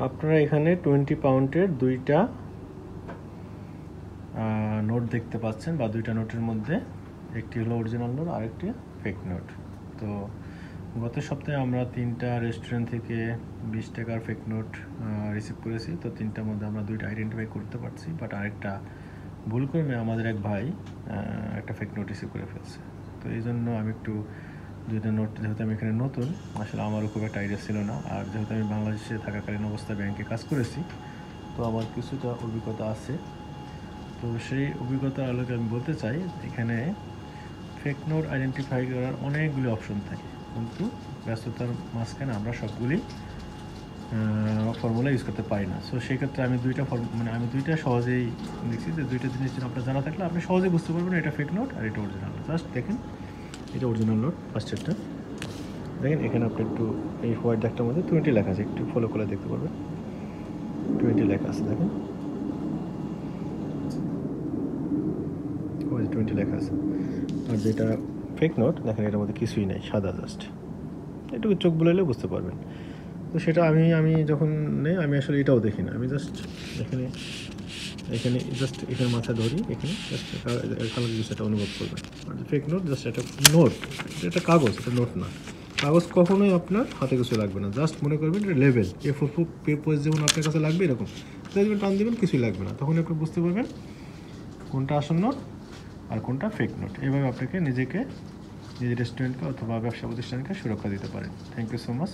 আপনারা এখানে 20 পাউন্ডের দুইটা নোট দেখতে পাচ্ছেন, বা দুইটা নোটের মধ্যে একটি হলো অরিজিনাল নোট আর একটি ফেক নোট। তো গত সপ্তাহে আমরা 3টা রেস্টুরেন্ট থেকে 20 টাকার ফেক নোট রিসিভ করেছি। তো 3টার মধ্যে আমরা 2টা আইডেন্টিফাই করতে পারছি, বাট আরেকটা ভুল করে আমাদের এক ভাই একটা ফেক নোট রিসিভ করে ফেলছে। তো এই জন্য আমি একটু 2টা নোট, যেহেতু আমি এখানে নতুন, আসলে আমারও খুব একটা আইডিয়া ছিল না, আর যেহেতু আমি বাংলাদেশে থাকাকালীন অবস্থায় ব্যাংকে কাজ করেছি, তো আমার কিছুটা অভিজ্ঞতা আছে। তো সেই অভিজ্ঞতার আলোকে আমি বলতে চাই, এখানে ফেক নোট আইডেন্টিফাই করার অনেকগুলি অপশন থাকে, কিন্তু ব্যস্ততার মাঝখানে আমরা সবগুলি ফর্মুলা ইউজ করতে পারি না। সো সেক্ষেত্রে আমি আমি দুইটা সহজেই দেখছি যে 2টা জিনিস যেন আপনার জানা থাকলে আপনি সহজেই বুঝতে পারবেন এটা ফেক নোট আর এটা অরিজিনাল নোট। জাস্ট দেখেন, এটা অরিজিনাল নোট ফার্স্টেরটা। দেখেন এখানে আপনি একটু এই হোয়াইট দাগটার মধ্যে 20 লেখা আছে, একটু ফলো করে দেখতে পারবেন 20 লেখা আছে। দেখেন 20 লেখা আছে। আর যেটা ফেক নোট, দেখেন এটার মধ্যে কিছুই নেই, সাদা জাস্ট, এটুকু চোখ বুলাইলে বুঝতে পারবেন। তো সেটা আমি যখন নেই, আমি আসলে এটাও দেখি না, আমি জাস্ট এখানে জাস্ট এখানে মাথা ধরি, এখানে জাস্ট কালার কিছু একটা অনুভব করবেন। আর ফেক নোট জাস্ট একটা নোট, এটা কাগজ, এটা নোট না। কাগজ কখনোই আপনার হাতে কিছু লাগবে না, জাস্ট মনে করবেন এটা লেভেল A4 পেজ যেমন আপনার কাছে লাগবে এরকম দেখবেন, টান দেবেন, কিছুই লাগবে না, তখন আপনি বুঝতে পারবেন কোনটা আসল নোট আর কোনটা ফেক নোট। এভাবে আপনাকে নিজের রেস্টুরেন্টকে অথবা ব্যবসা প্রতিষ্ঠানকে সুরক্ষা দিতে পারেন। Thank you so much.